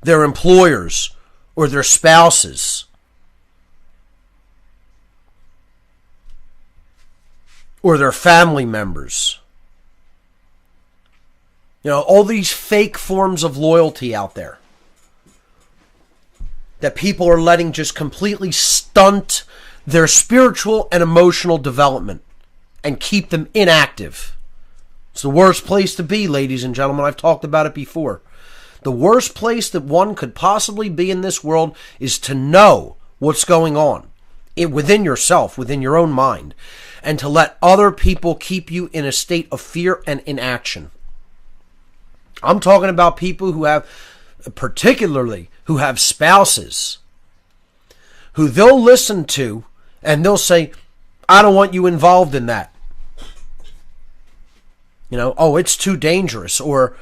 their employers or their spouses. Or their family members. You know, all these fake forms of loyalty out there that people are letting just completely stunt their spiritual and emotional development and keep them inactive. It's the worst place to be, ladies and gentlemen. I've talked about it before. The worst place that one could possibly be in this world is to know what's going on within yourself, within your own mind, and to let other people keep you in a state of fear and inaction. I'm talking about people who have, particularly who have spouses, who they'll listen to and they'll say, I don't want you involved in that. You know, oh, it's too dangerous, or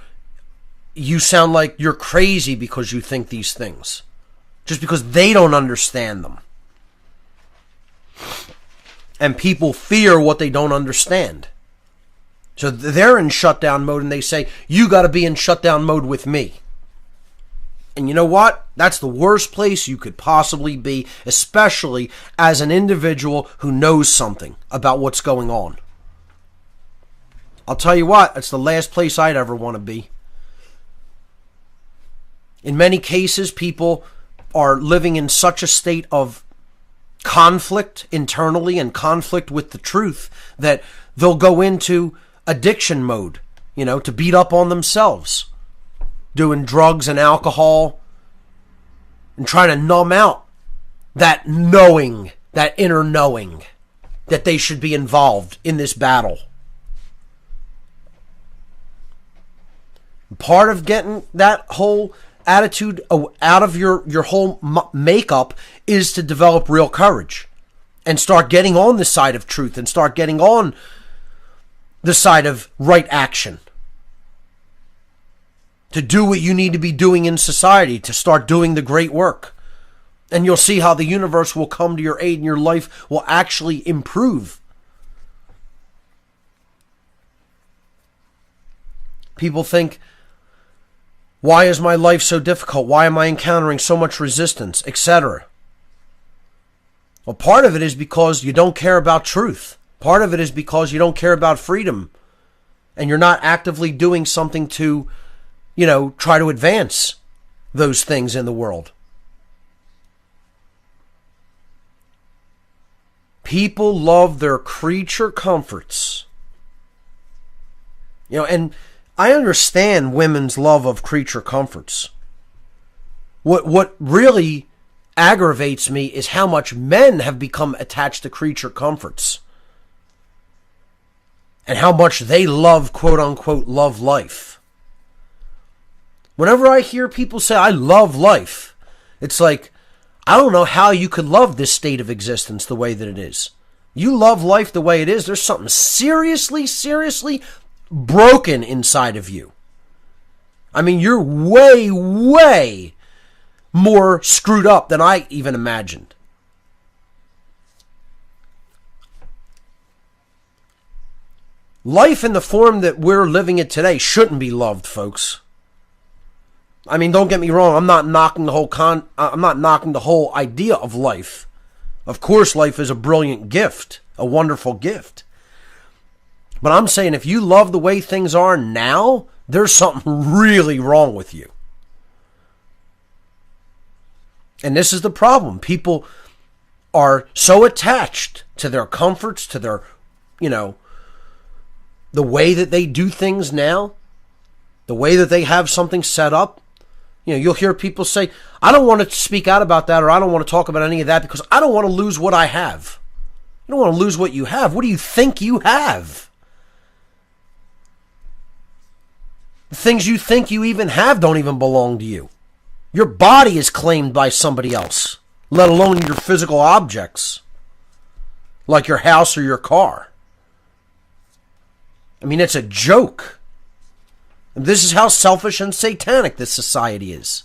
you sound like you're crazy because you think these things, just because they don't understand them. And people fear what they don't understand. So they're in shutdown mode and they say, you got to be in shutdown mode with me. And you know what? That's the worst place you could possibly be, especially as an individual who knows something about what's going on. I'll tell you what, it's the last place I'd ever want to be. In many cases, people are living in such a state of conflict internally and conflict with the truth that they'll go into addiction mode, you know, to beat up on themselves, doing drugs and alcohol and trying to numb out that knowing, that inner knowing that they should be involved in this battle. Part of getting that whole attitude out of your whole makeup is to develop real courage and start getting on the side of truth and start getting on the side of right action. To do what you need to be doing in society, to start doing the great work. And you'll see how the universe will come to your aid and your life will actually improve. People think, why is my life so difficult? Why am I encountering so much resistance, etc.? Well, part of it is because you don't care about truth. Part of it is because you don't care about freedom. And you're not actively doing something to, you know, try to advance those things in the world. People love their creature comforts. You know, and I understand women's love of creature comforts. What really aggravates me is how much men have become attached to creature comforts. And how much they love, quote unquote, love life. Whenever I hear people say, I love life, it's like, I don't know how you could love this state of existence the way that it is. You love life the way it is. There's something seriously broken inside of you. I mean, you're way more screwed up than I even imagined. Life in the form that we're living it today shouldn't be loved, folks. I mean, don't get me wrong. I'm not knocking the whole idea of life. Of course, life is a brilliant gift, a wonderful gift. But I'm saying if you love the way things are now, there's something really wrong with you. And this is the problem. People are so attached to their comforts, to their, you know, the way that they do things now, the way that they have something set up. You know, you'll hear people say, I don't want to speak out about that, or I don't want to talk about any of that because I don't want to lose what I have. You don't want to lose what you have. What do you think you have? The things you think you even have don't even belong to you. Your body is claimed by somebody else, let alone your physical objects, like your house or your car. I mean, it's a joke. This is how selfish and satanic this society is.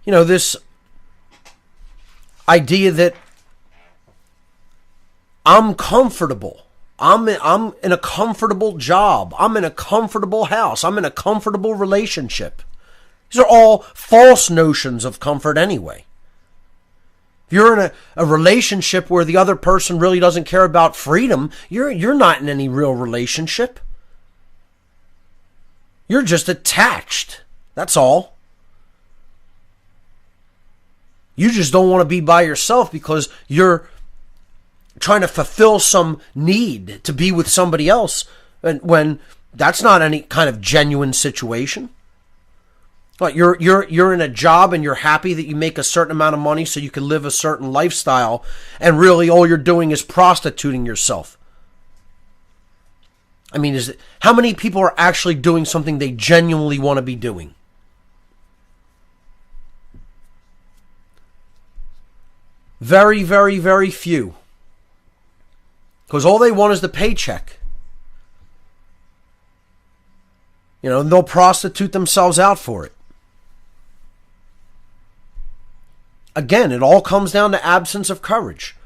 You know, this idea that I'm comfortable I'm in a comfortable job. I'm in a comfortable house. I'm in a comfortable relationship. These are all false notions of comfort anyway. If you're in a relationship where the other person really doesn't care about freedom, you're not in any real relationship. You're just attached. That's all. You just don't want to be by yourself because you're trying to fulfill some need to be with somebody else, and when that's not any kind of genuine situation. Like you're in a job and you're happy that you make a certain amount of money so you can live a certain lifestyle, and really all you're doing is prostituting yourself. I mean, how many people are actually doing something they genuinely want to be doing? Very, very, very few. Because all they want is the paycheck. You know, and they'll prostitute themselves out for it. Again, it all comes down to absence of courage.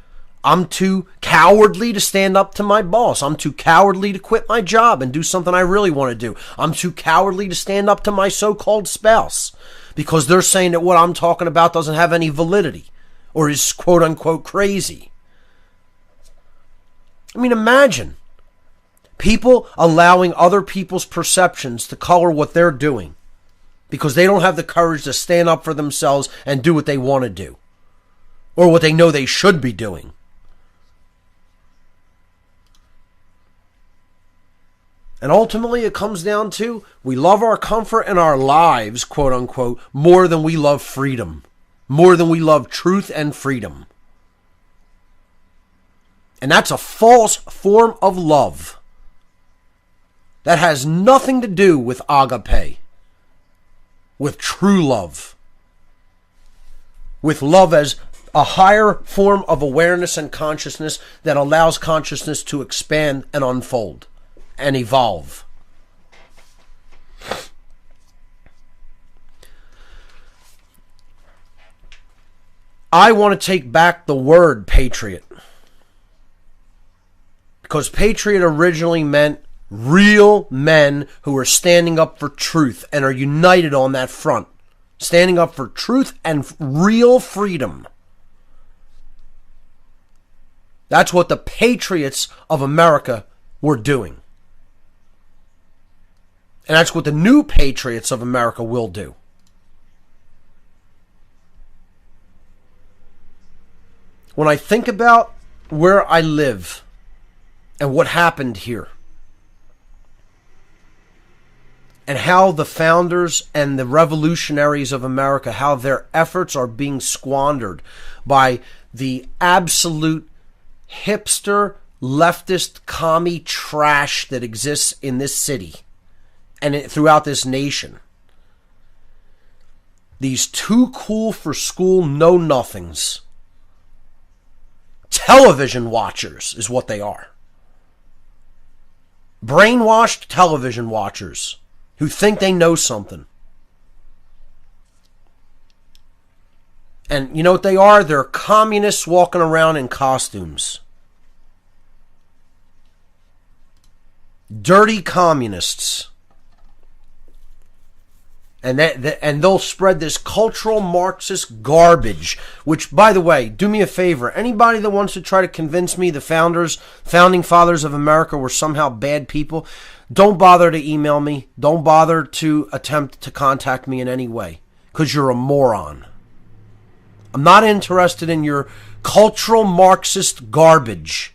I'm too cowardly to stand up to my boss. I'm too cowardly to quit my job and do something I really want to do. I'm too cowardly to stand up to my so-called spouse because they're saying that what I'm talking about doesn't have any validity or is quote-unquote crazy. I mean, imagine people allowing other people's perceptions to color what they're doing because they don't have the courage to stand up for themselves and do what they want to do or what they know they should be doing. And ultimately it comes down to we love our comfort and our lives, quote unquote, more than we love freedom, more than we love truth and freedom. And that's a false form of love. That has nothing to do with agape, with true love, with love as a higher form of awareness and consciousness that allows consciousness to expand and unfold and evolve. I want to take back the word patriot. Because patriot originally meant real men who are standing up for truth and are united on that front. Standing up for truth and real freedom. That's what the patriots of America were doing. And that's what the new patriots of America will do. When I think about where I live and what happened here, and how the founders and the revolutionaries of America, how their efforts are being squandered by the absolute hipster, leftist, commie trash that exists in this city and throughout this nation. These too cool for school know-nothings. Television watchers is what they are. Brainwashed television watchers who think they know something. And you know what they are? They're communists walking around in costumes. Dirty communists. And they'll spread this cultural Marxist garbage, which, by the way, do me a favor. Anybody that wants to try to convince me the founding fathers of America were somehow bad people, don't bother to email me. Don't bother to attempt to contact me in any way, because you're a moron. I'm not interested in your cultural Marxist garbage.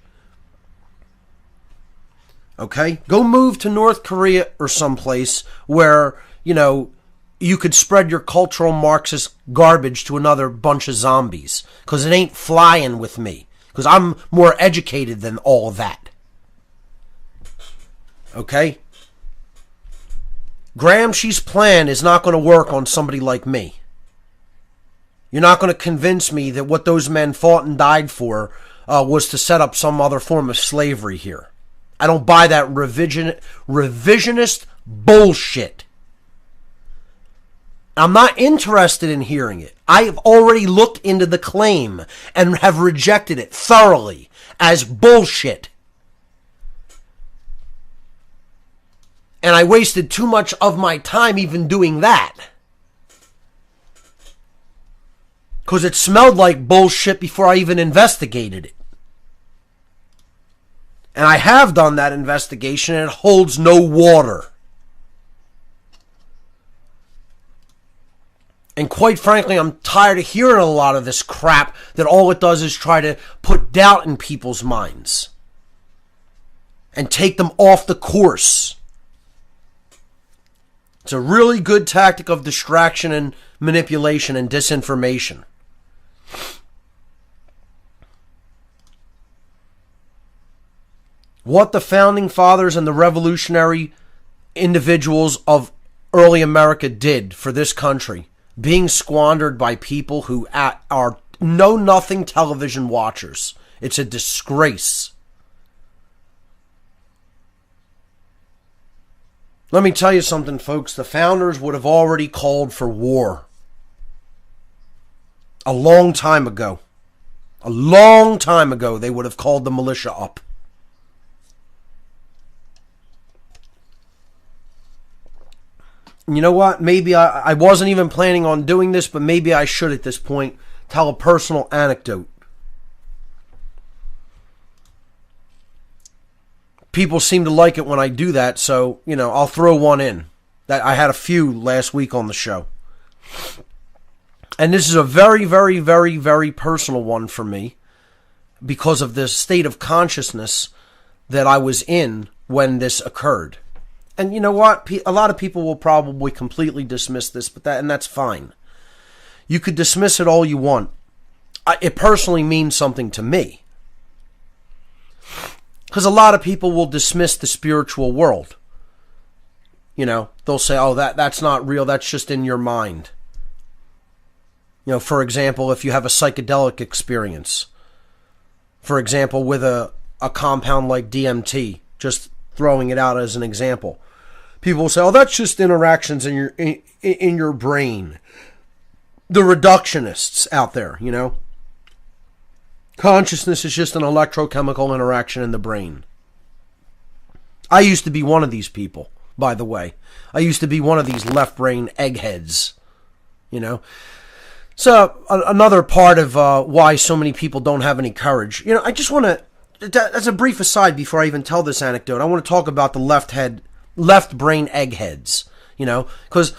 Okay? Go move to North Korea or someplace where, you know, you could spread your cultural Marxist garbage to another bunch of zombies. Because it ain't flying with me. Because I'm more educated than all that. Okay? Gramsci's plan is not going to work on somebody like me. You're not going to convince me that what those men fought and died for was to set up some other form of slavery here. I don't buy that revisionist bullshit. I'm not interested in hearing it. I have already looked into the claim and have rejected it thoroughly as bullshit. And I wasted too much of my time even doing that. Because it smelled like bullshit before I even investigated it. And I have done that investigation and it holds no water. And quite frankly, I'm tired of hearing a lot of this crap that all it does is try to put doubt in people's minds and take them off the course. It's a really good tactic of distraction and manipulation and disinformation. What the founding fathers and the revolutionary individuals of early America did for this country, being squandered by people who are know-nothing television watchers. It's a disgrace. Let me tell you something, folks. The founders would have already called for war a long time ago. A long time ago, they would have called the militia up. You know what? Maybe I wasn't even planning on doing this, but maybe I should at this point tell a personal anecdote. People seem to like it when I do that, so, I'll throw one in. I had a few last week on the show. And this is a very, very, very, very personal one for me because of the state of consciousness that I was in when this occurred. And you know what? A lot of people will probably completely dismiss this, and that's fine. You could dismiss it all you want. It personally means something to me. Because a lot of people will dismiss the spiritual world. They'll say, oh, that's not real, that's just in your mind. For example, if you have a psychedelic experience. For example, with a compound like DMT, just throwing it out as an example. People will say, oh, that's just interactions in your brain. The reductionists out there, Consciousness is just an electrochemical interaction in the brain. I used to be one of these people, by the way. I used to be one of these left brain eggheads, So another part of why so many people don't have any courage. I just want to, as a brief aside before I even tell this anecdote, I want to talk about the left brain eggheads, because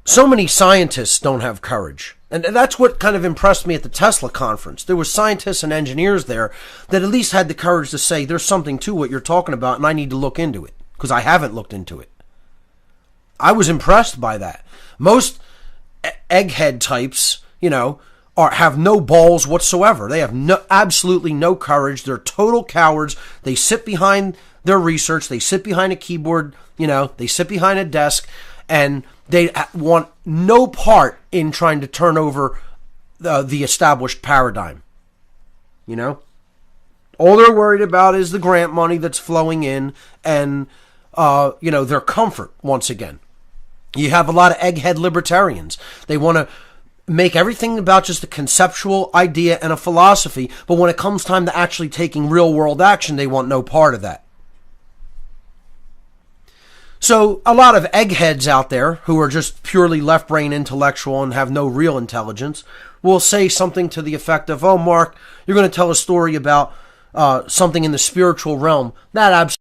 so many scientists don't have courage. And that's what kind of impressed me at the Tesla conference. There were scientists and engineers there that at least had the courage to say, there's something to what you're talking about and I need to look into it, because I haven't looked into it. I was impressed by that. Most egghead types, have no balls whatsoever. They have absolutely no courage. They're total cowards. They sit behind their research. They sit behind a keyboard. They sit behind a desk, and they want no part in trying to turn over the established paradigm. All they're worried about is the grant money that's flowing in, and their comfort once again. You have a lot of egghead libertarians. They want to make everything about just a conceptual idea and a philosophy, but when it comes time to actually taking real world action, they want no part of that. So a lot of eggheads out there who are just purely left brain intellectual and have no real intelligence will say something to the effect of, oh, Mark, you're going to tell a story about something in the spiritual realm. That absolutely